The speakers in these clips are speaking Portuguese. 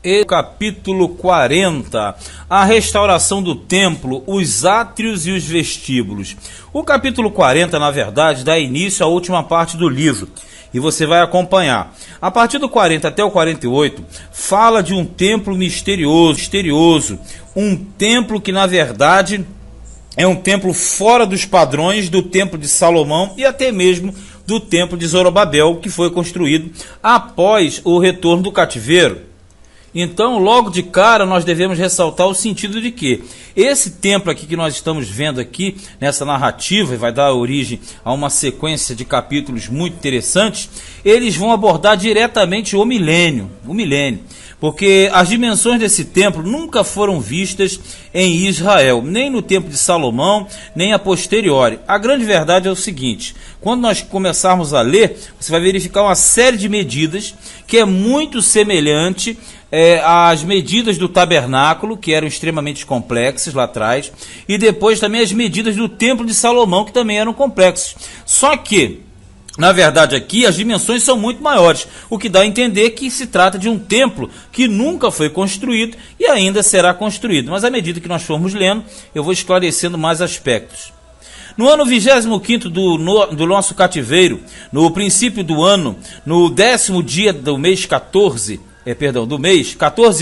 E capítulo 40, a restauração do templo, os átrios e os vestíbulos. O capítulo 40, na verdade, dá início à última parte do livro, e você vai acompanhar. A partir do 40 até o 48, fala de um templo misterioso, um templo que, na verdade, é um templo fora dos padrões do templo de Salomão e até mesmo do templo de Zorobabel, que foi construído após o retorno do cativeiro. Então, logo de cara, nós devemos ressaltar o sentido de que esse templo aqui que nós estamos vendo aqui, nessa narrativa, e vai dar origem a uma sequência de capítulos muito interessantes, eles vão abordar diretamente o milênio, porque as dimensões desse templo nunca foram vistas em Israel, nem no tempo de Salomão, nem a posteriori. A grande verdade é o seguinte: quando nós começarmos a ler, você vai verificar uma série de medidas que é muito semelhante às medidas do tabernáculo, que eram extremamente complexas lá atrás, e depois também as medidas do templo de Salomão, que também eram complexas. Só que, na verdade, aqui as dimensões são muito maiores, o que dá a entender que se trata de um templo que nunca foi construído e ainda será construído. Mas à medida que nós formos lendo, eu vou esclarecendo mais aspectos. No ano 25º do nosso cativeiro, no princípio do ano, no 10º dia do mês 14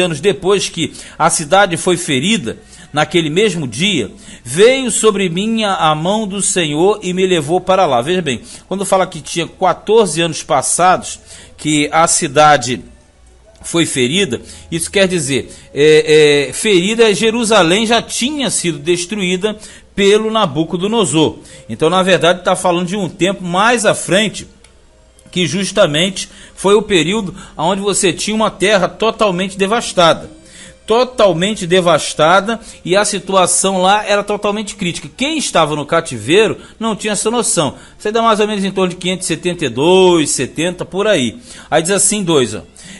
anos depois que a cidade foi ferida, naquele mesmo dia, veio sobre mim a mão do Senhor e me levou para lá. Veja bem, quando fala que tinha 14 anos passados que a cidade foi ferida, isso quer dizer, ferida, Jerusalém já tinha sido destruída pelo Nabucodonosor. Então, na verdade, está falando de um tempo mais à frente, que justamente foi o período onde você tinha uma terra totalmente devastada, e a situação lá era totalmente crítica. Quem estava no cativeiro não tinha essa noção. Você dá mais ou menos em torno de 572, 70, por aí. Aí diz assim,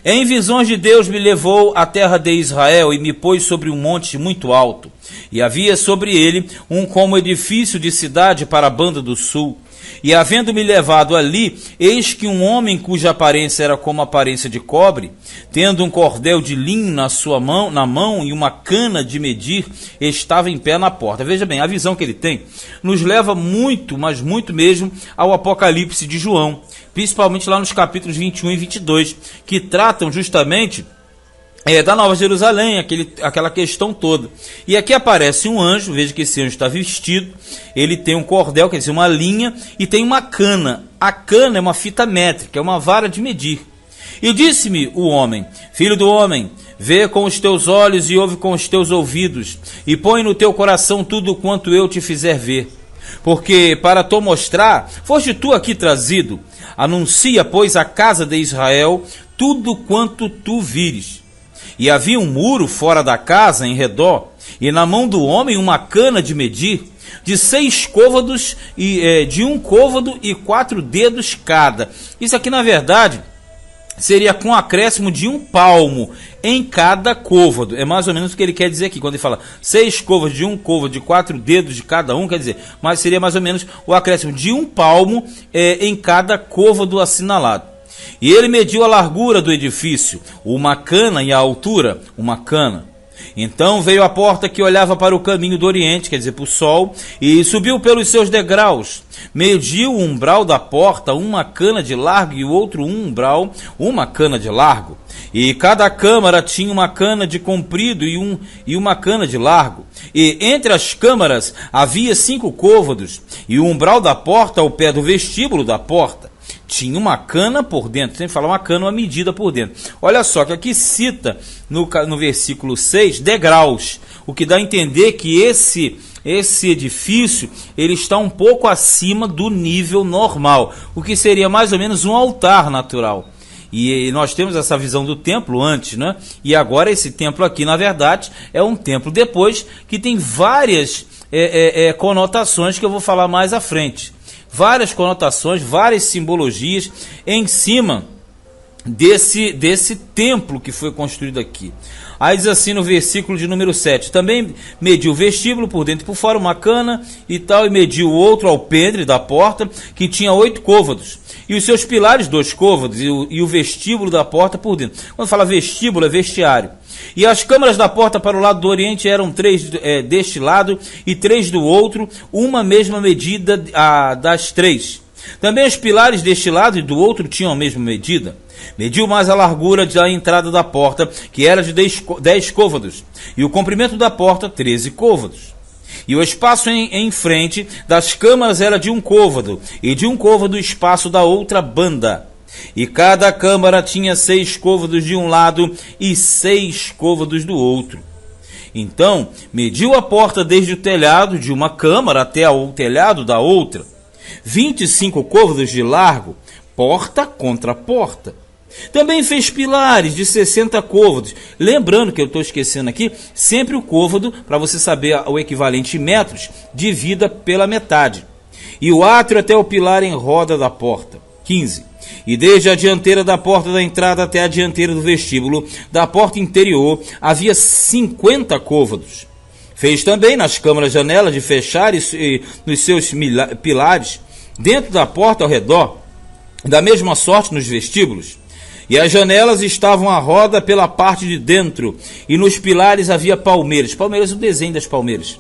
em visões de Deus me levou à terra de Israel e me pôs sobre um monte muito alto, e havia sobre ele um como edifício de cidade para a banda do sul. E havendo-me levado ali, eis que um homem cuja aparência era como a aparência de cobre, tendo um cordel de linho na mão e uma cana de medir, estava em pé na porta. Veja bem, a visão que ele tem nos leva muito, mas muito mesmo, ao Apocalipse de João, principalmente lá nos capítulos 21 e 22, que tratam justamente da Nova Jerusalém, aquela questão toda. E aqui aparece um anjo, veja que esse anjo está vestido, ele tem um cordel, quer dizer, uma linha, e tem uma cana. A cana é uma fita métrica, é uma vara de medir. E disse-me o homem, filho do homem, vê com os teus olhos e ouve com os teus ouvidos, e põe no teu coração tudo quanto eu te fizer ver. Porque para te mostrar, foste tu aqui trazido, anuncia, pois, à casa de Israel tudo quanto tu vires. E havia um muro fora da casa, em redor, e na mão do homem uma cana de medir, de 6 côvados, de 1 côvado e 4 dedos cada. Isso aqui, na verdade, seria com acréscimo de 1 palmo em cada côvado. É mais ou menos o que ele quer dizer aqui, quando ele fala 6 côvados de 1 côvado, de 4 dedos de cada um, quer dizer, mas seria mais ou menos o acréscimo de 1 palmo em cada côvado assinalado. E ele mediu a largura do edifício, uma cana, e a altura, uma cana. Então veio a porta que olhava para o caminho do oriente, quer dizer, para o sol, e subiu pelos seus degraus. Mediu o umbral da porta, uma cana de largo, e o outro umbral, uma cana de largo. E cada câmara tinha uma cana de comprido e uma cana de largo. E entre as câmaras havia 5 côvados, e o umbral da porta ao pé do vestíbulo da porta tinha uma cana por dentro, sem falar uma cana, uma medida por dentro. Olha só, que aqui cita no versículo 6, degraus, o que dá a entender que esse edifício ele está um pouco acima do nível normal, o que seria mais ou menos um altar natural. E nós temos essa visão do templo antes, né? E agora esse templo aqui, na verdade, é um templo depois, que tem várias conotações que eu vou falar mais à frente. Várias conotações, várias simbologias em cima desse templo que foi construído aqui. Aí diz assim no versículo de número 7, também mediu o vestíbulo por dentro e por fora, uma cana e tal, e mediu o outro alpendre da porta, que tinha 8 côvados, e os seus pilares 2 côvados, e o vestíbulo da porta por dentro. Quando fala vestíbulo, é vestiário. E as câmaras da porta para o lado do oriente eram 3 deste lado e 3 do outro, uma mesma medida das 3. Também os pilares deste lado e do outro tinham a mesma medida. Mediu mais a largura da entrada da porta, que era de 10 côvados, e o comprimento da porta, 13 côvados. E o espaço em frente das câmaras era de 1 côvado, e de 1 côvado o espaço da outra banda. E cada câmara tinha 6 côvados de um lado e 6 côvados do outro. Então, mediu a porta desde o telhado de uma câmara até o telhado da outra, 25 côvados de largo, porta contra porta. Também fez pilares de 60 côvados. Lembrando que eu estou esquecendo aqui, sempre o côvado, para você saber o equivalente em metros, divida pela metade. E o átrio até o pilar em roda da porta, 15. E desde a dianteira da porta da entrada até a dianteira do vestíbulo, da porta interior, havia 50 côvados. Fez também nas câmaras janelas de fechar e nos seus pilares, dentro da porta ao redor, da mesma sorte nos vestíbulos. E as janelas estavam à roda pela parte de dentro, e nos pilares havia palmeiras. Palmeiras, o desenho das palmeiras.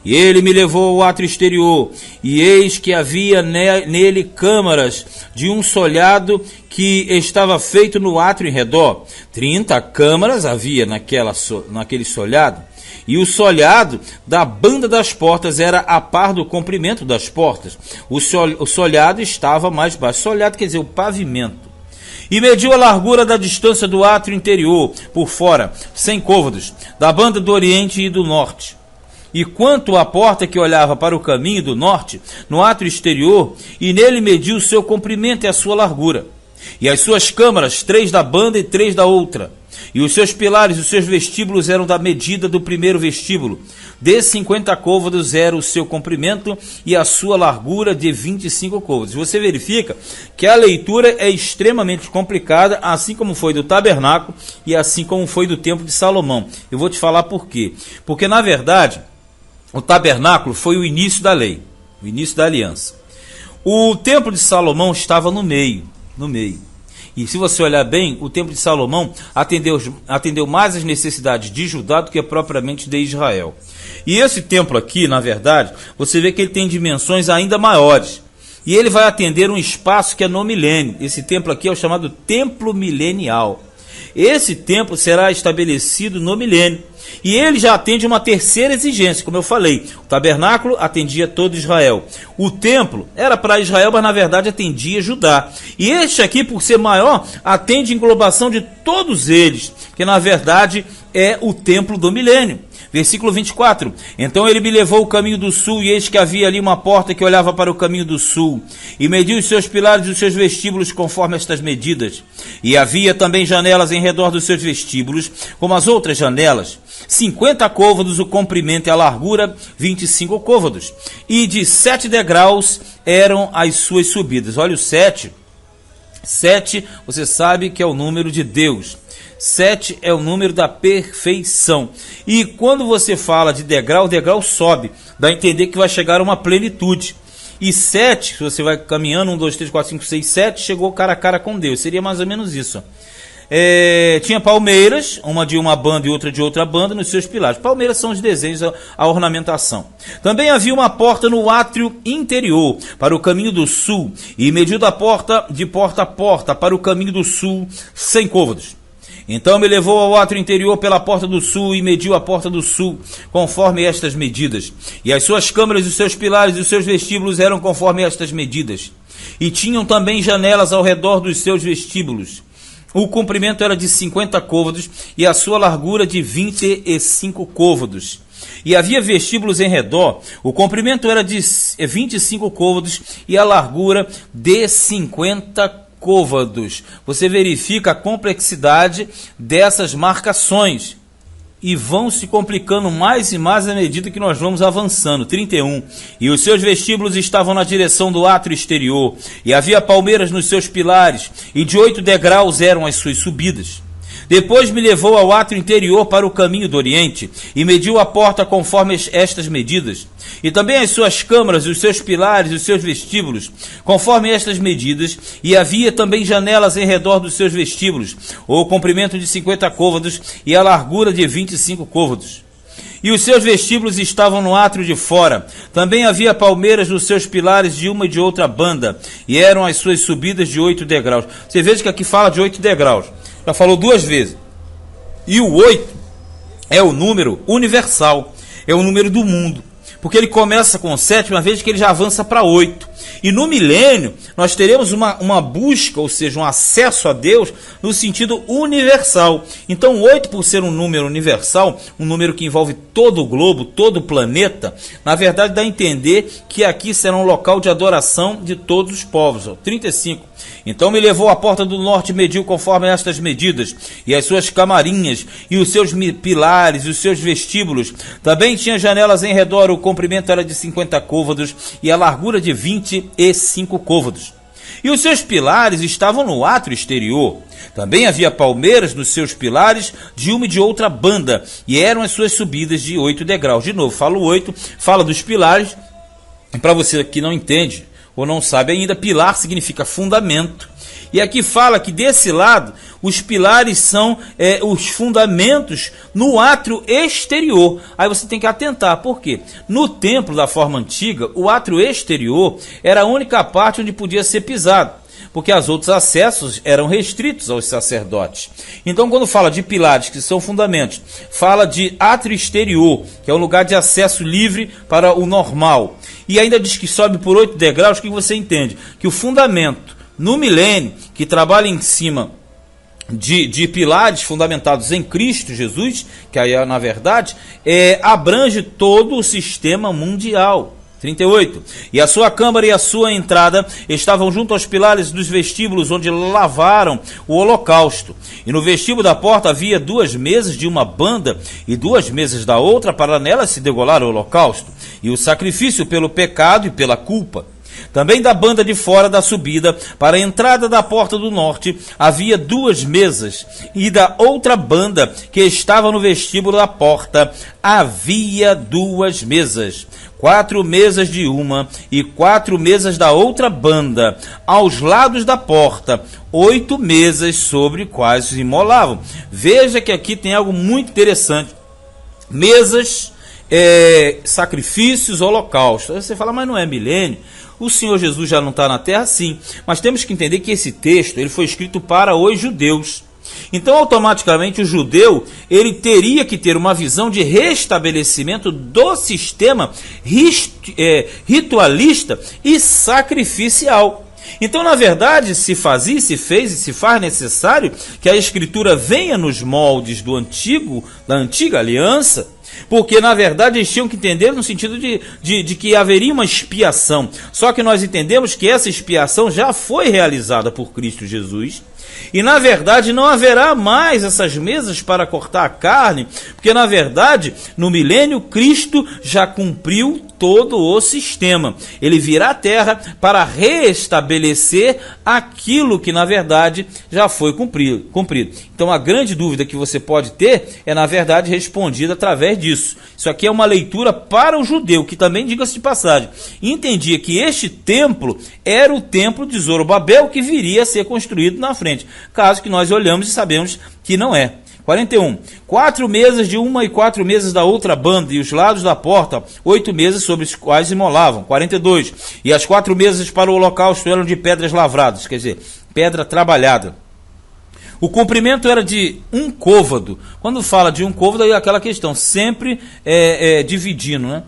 E ele me levou ao átrio exterior, e eis que havia nele câmaras de um solhado que estava feito no átrio em redor. 30 câmaras havia naquele solhado, e o solhado da banda das portas era a par do comprimento das portas. O solhado estava mais baixo. Solhado quer dizer o pavimento. E mediu a largura da distância do átrio interior, por fora, 100 côvados, da banda do oriente e do norte. E quanto à porta que olhava para o caminho do norte, no átrio exterior, e nele mediu o seu comprimento e a sua largura. E as suas câmaras, 3 da banda e 3 da outra. E os seus pilares e os seus vestíbulos eram da medida do primeiro vestíbulo. De 50 côvados era o seu comprimento e a sua largura de 25 côvados. Você verifica que a leitura é extremamente complicada, assim como foi do tabernáculo e assim como foi do templo de Salomão. Eu vou te falar por quê. Porque, na verdade, o tabernáculo foi o início da lei, o início da aliança. O templo de Salomão estava no meio. E se você olhar bem, o templo de Salomão atendeu mais as necessidades de Judá do que propriamente de Israel. E esse templo aqui, na verdade, você vê que ele tem dimensões ainda maiores. E ele vai atender um espaço que é no milênio. Esse templo aqui é o chamado Templo Milenial. Esse templo será estabelecido no milênio. E ele já atende uma terceira exigência, como eu falei. O tabernáculo atendia todo Israel. O templo era para Israel, mas na verdade atendia Judá. E este aqui, por ser maior, atende a englobação de todos eles, que na verdade é o templo do milênio. Versículo 24. Então ele me levou o caminho do sul, e eis que havia ali uma porta que olhava para o caminho do sul, e mediu os seus pilares e os seus vestíbulos conforme estas medidas. E havia também janelas em redor dos seus vestíbulos, como as outras janelas. 50 côvados o comprimento e a largura, 25 côvados. E de 7 degraus eram as suas subidas. Olha o 7. 7, você sabe que é o número de Deus. 7 é o número da perfeição. E quando você fala de degrau, o degrau sobe. Dá a entender que vai chegar a uma plenitude. E 7, se você vai caminhando, 1, 2, 3, 4, 5, 6, 7, chegou cara a cara com Deus. Seria mais ou menos isso. Tinha palmeiras, uma de uma banda e outra de outra banda, nos seus pilares. Palmeiras são os desenhos, a ornamentação. Também havia uma porta no átrio interior, para o caminho do sul, e mediu da porta de porta a porta, para o caminho do sul, 100 côvados. Então me levou ao átrio interior pela porta do sul e mediu a porta do sul, conforme estas medidas. E as suas câmaras, os seus pilares e os seus vestíbulos eram conforme estas medidas. E tinham também janelas ao redor dos seus vestíbulos. O comprimento era de 50 côvados e a sua largura de 25 côvados. E havia vestíbulos em redor. O comprimento era de 25 côvados e a largura de 50 côvados. Você verifica a complexidade dessas marcações. e vão se complicando mais e mais à medida que nós vamos avançando. 31. E os seus vestíbulos estavam na direção do átrio exterior, e havia palmeiras nos seus pilares, e de 8 degraus eram as suas subidas. Depois me levou ao átrio interior para o caminho do oriente, e mediu a porta conforme estas medidas, e também as suas câmaras, os seus pilares e os seus vestíbulos, conforme estas medidas, e havia também janelas em redor dos seus vestíbulos, o comprimento de 50 côvados e a largura de 25 côvados. E os seus vestíbulos estavam no átrio de fora. Também havia palmeiras nos seus pilares de uma e de outra banda, e eram as suas subidas de 8 degraus. Você veja que aqui fala de 8 degraus. Já falou 2 vezes. E o 8 é o número universal, é o número do mundo. Porque ele começa com o 7, uma vez que ele já avança para 8. E no milênio, nós teremos uma busca, ou seja, um acesso a Deus no sentido universal. Então, 8, por ser um número universal, um número que envolve todo o globo, todo o planeta, na verdade dá a entender que aqui será um local de adoração de todos os povos. 35. Então me levou à porta do norte e mediu conforme estas medidas, e as suas camarinhas, e os seus pilares, e os seus vestíbulos. Também tinha janelas em redor, o comprimento era de 50 côvados, e a largura de 25 côvados. E os seus pilares estavam no átrio exterior. Também havia palmeiras nos seus pilares de uma e de outra banda, e eram as suas subidas de 8 degraus. De novo, fala o 8, fala dos pilares, e para você que não entende, ou não sabe ainda, pilar significa fundamento. E aqui fala que desse lado, os pilares são os fundamentos no átrio exterior. Aí você tem que atentar, por quê? No templo da forma antiga, o átrio exterior era a única parte onde podia ser pisado, porque os outros acessos eram restritos aos sacerdotes. Então, quando fala de pilares, que são fundamentos, fala de átrio exterior, que é um lugar de acesso livre para o normal. E ainda diz que sobe por 8 degraus. O que você entende? Que o fundamento, no milênio, que trabalha em cima de pilares fundamentados em Cristo Jesus, que aí, na verdade, abrange todo o sistema mundial. 38. E a sua câmara e a sua entrada estavam junto aos pilares dos vestíbulos onde lavaram o holocausto. E no vestíbulo da porta havia 2 mesas de uma banda e 2 mesas da outra, para nelas se degolar o holocausto e o sacrifício pelo pecado e pela culpa. Também da banda de fora da subida, para a entrada da porta do norte, havia 2 mesas, e da outra banda que estava no vestíbulo da porta, havia 2 mesas. 4 mesas de uma e 4 mesas da outra banda, aos lados da porta, 8 mesas sobre quais se imolavam. Veja que aqui tem algo muito interessante. Mesas, sacrifícios, holocaustos. Você fala, mas não é milênio? O Senhor Jesus já não está na terra? Sim, mas temos que entender que esse texto ele foi escrito para os judeus. Então, automaticamente, o judeu ele teria que ter uma visão de restabelecimento do sistema ritualista e sacrificial. Então, na verdade, se fazia, se fez e se faz necessário que a Escritura venha nos moldes da antiga aliança, porque, na verdade, eles tinham que entender no sentido de que haveria uma expiação. Só que nós entendemos que essa expiação já foi realizada por Cristo Jesus. E, na verdade, não haverá mais essas mesas para cortar a carne, porque, na verdade, no milênio, Cristo já cumpriu todo o sistema. Ele virá à terra para restabelecer aquilo que, na verdade, já foi cumprido. Então, a grande dúvida que você pode ter é, na verdade, respondida através disso. Isso aqui é uma leitura para o judeu, que também, diga-se de passagem, entendia que este templo era o templo de Zorobabel que viria a ser construído na frente. Caso que nós olhamos e sabemos que não é. 41. 4 mesas de uma e 4 mesas da outra banda, e os lados da porta, 8 mesas sobre as quais imolavam. 42. E as 4 mesas para o holocausto eram de pedras lavradas, quer dizer, pedra trabalhada. O comprimento era de 1 côvado. Quando fala de 1 côvado, é aquela questão, sempre dividindo, né?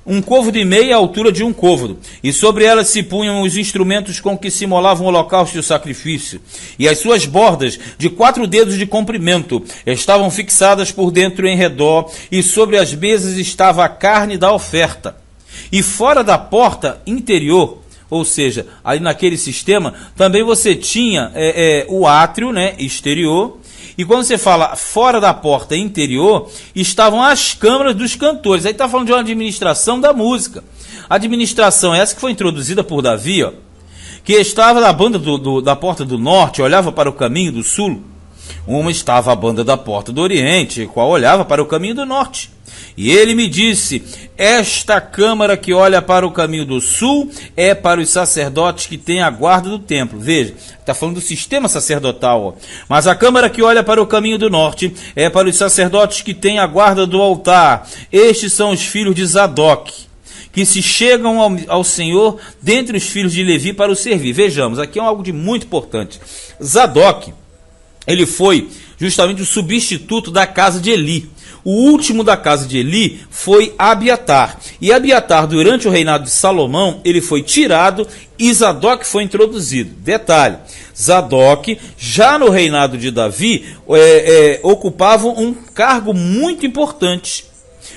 1 côvado e meio, a altura de 1 côvado, e sobre elas se punham os instrumentos com que se imolavam o holocausto e o sacrifício, e as suas bordas, de 4 dedos de comprimento, estavam fixadas por dentro e em redor, e sobre as mesas estava a carne da oferta. E fora da porta interior, ou seja, ali naquele sistema, também você tinha o átrio, né, exterior, E quando você fala fora da porta interior, estavam as câmaras dos cantores. Aí está falando de uma administração da música. A administração essa que foi introduzida por Davi, ó, que estava na banda da porta do norte, olhava para o caminho do sul. Uma estava a banda da porta do oriente, qual olhava para o caminho do norte. E ele me disse: esta câmara que olha para o caminho do sul é para os sacerdotes que têm a guarda do templo. Veja, está falando do sistema sacerdotal. Ó. Mas a câmara que olha para o caminho do norte é para os sacerdotes que têm a guarda do altar. Estes são os filhos de Zadok, que se chegam ao Senhor dentre os filhos de Levi para o servir. Vejamos, aqui é algo de muito importante. Zadok, ele foi justamente o substituto da casa de Eli. O último da casa de Eli foi Abiatar. E Abiatar, durante o reinado de Salomão, ele foi tirado e Zadok foi introduzido. Detalhe, Zadok, já no reinado de Davi, ocupava um cargo muito importante.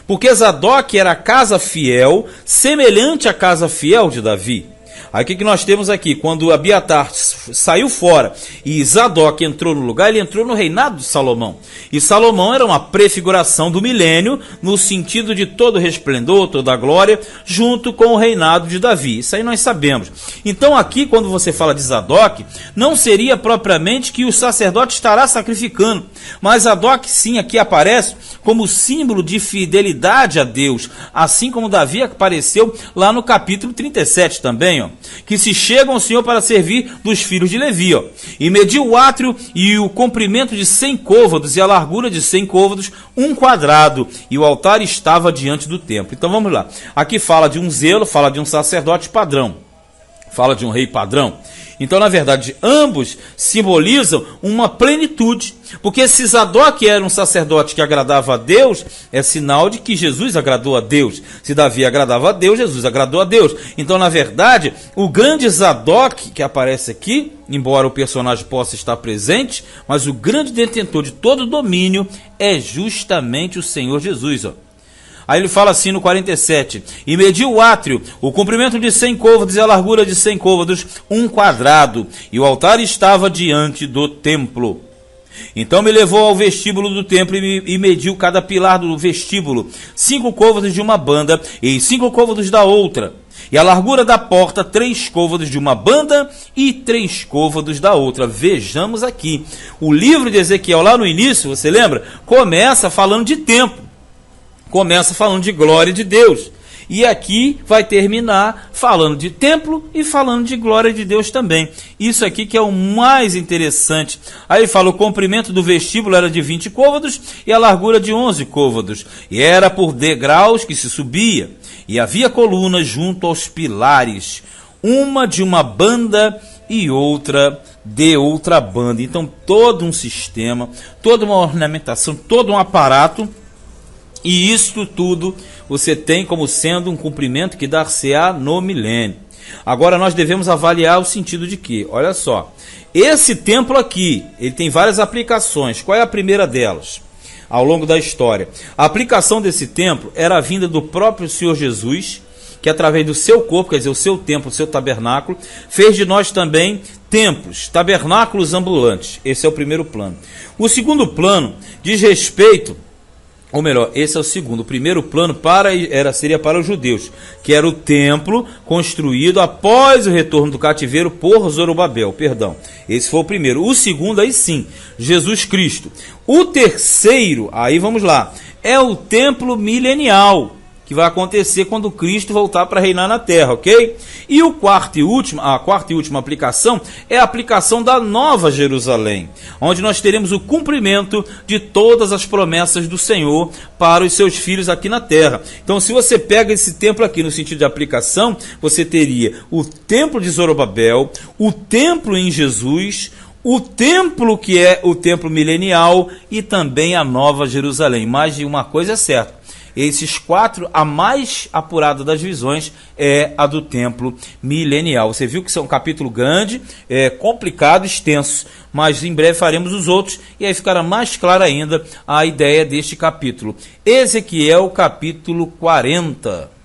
Porque Zadok era a casa fiel, semelhante à casa fiel de Davi. Aí o que nós temos aqui? Quando Abiatar saiu fora e Zadok entrou no lugar, ele entrou no reinado de Salomão. E Salomão era uma prefiguração do milênio, no sentido de todo resplendor, toda glória, junto com o reinado de Davi. Isso aí nós sabemos. Então aqui, quando você fala de Zadok, não seria propriamente que o sacerdote estará sacrificando, mas Zadok sim aqui aparece como símbolo de fidelidade a Deus, assim como Davi apareceu lá no capítulo 37 também, ó, que se chegam ao Senhor para servir dos filhos de Levi, ó, e mediu o átrio e o comprimento de 100 côvados e a largura de 100 côvados, um quadrado, e o altar estava diante do templo. Então vamos lá, aqui fala de um zelo, fala de um sacerdote padrão, fala de um rei padrão. Então, na verdade, ambos simbolizam uma plenitude, porque se Zadok era um sacerdote que agradava a Deus, é sinal de que Jesus agradou a Deus. Se Davi agradava a Deus, Jesus agradou a Deus. Então, na verdade, o grande Zadok que aparece aqui, embora o personagem possa estar presente, mas o grande detentor de todo o domínio é justamente o Senhor Jesus, ó. Aí ele fala assim no 47, e mediu o átrio, o comprimento de 100 côvados e a largura de 100 côvados, um quadrado, e o altar estava diante do templo. Então me levou ao vestíbulo do templo e mediu cada pilar do vestíbulo, 5 côvados de uma banda e 5 côvados da outra. E a largura da porta, 3 côvados de uma banda e 3 côvados da outra. Vejamos aqui, o livro de Ezequiel lá no início, você lembra? Começa falando de templo. Começa falando de glória de Deus. E aqui vai terminar falando de templo e falando de glória de Deus também. Isso aqui que é o mais interessante. Aí ele fala, o comprimento do vestíbulo era de 20 côvados e a largura de 11 côvados. E era por degraus que se subia. E havia colunas junto aos pilares, uma de uma banda e outra de outra banda. Então todo um sistema, toda uma ornamentação, todo um aparato. E isto tudo você tem como sendo um cumprimento que dar-se-á no milênio. Agora nós devemos avaliar o sentido de que, olha só, esse templo aqui, ele tem várias aplicações. Qual é a primeira delas? Ao longo da história, a aplicação desse templo era a vinda do próprio Senhor Jesus, que através do seu corpo, quer dizer, o seu templo, o seu tabernáculo, fez de nós também templos, tabernáculos ambulantes. Esse é o primeiro plano. O segundo plano diz respeito, ou melhor, esse é o segundo. O primeiro plano seria para os judeus, que era o templo construído após o retorno do cativeiro por Zorobabel, perdão. Esse foi o primeiro. O segundo, aí sim, Jesus Cristo. O terceiro, aí vamos lá, é o templo milenial, que vai acontecer quando Cristo voltar para reinar na terra, ok? E a quarta e última aplicação é a aplicação da Nova Jerusalém, onde nós teremos o cumprimento de todas as promessas do Senhor para os seus filhos aqui na terra. Então, se você pega esse templo aqui no sentido de aplicação, você teria o templo de Zorobabel, o templo em Jesus, o templo que é o templo milenial e também a Nova Jerusalém. Mas de uma coisa é certa, esses 4, a mais apurada das visões é a do templo milenial. Você viu que isso é um capítulo grande, complicado, extenso, mas em breve faremos os outros e aí ficará mais clara ainda a ideia deste capítulo. Ezequiel capítulo 40.